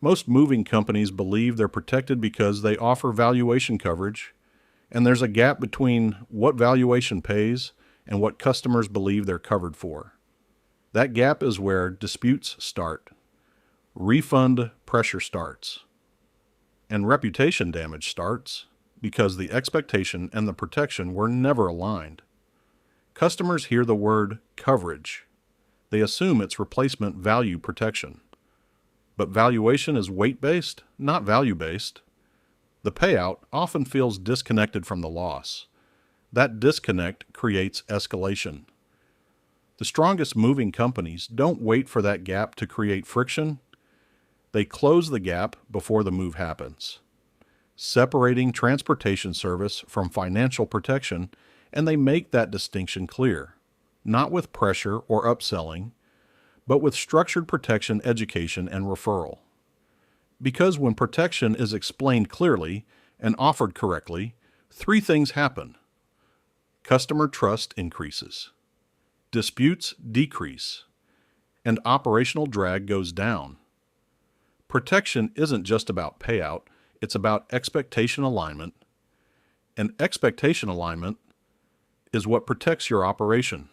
Most moving companies believe they're protected because they offer valuation coverage, and there's a gap between what valuation pays and what customers believe they're covered for. That gap is where disputes start, refund pressure starts, and reputation damage starts because the expectation and the protection were never aligned. Customers hear the word coverage. They assume it's replacement value protection. But valuation is weight-based, not value-based. The payout often feels disconnected from the loss. That disconnect creates escalation. The strongest moving companies don't wait for that gap to create friction. They close the gap before the move happens, separating transportation service from financial protection, and they make that distinction clear, not with pressure or upselling, but with structured protection, education, and referral. Because when protection is explained clearly and offered correctly, three things happen. Customer trust increases, disputes decrease, and operational drag goes down. Protection isn't just about payout, it's about expectation alignment, and expectation alignment is what protects your operation.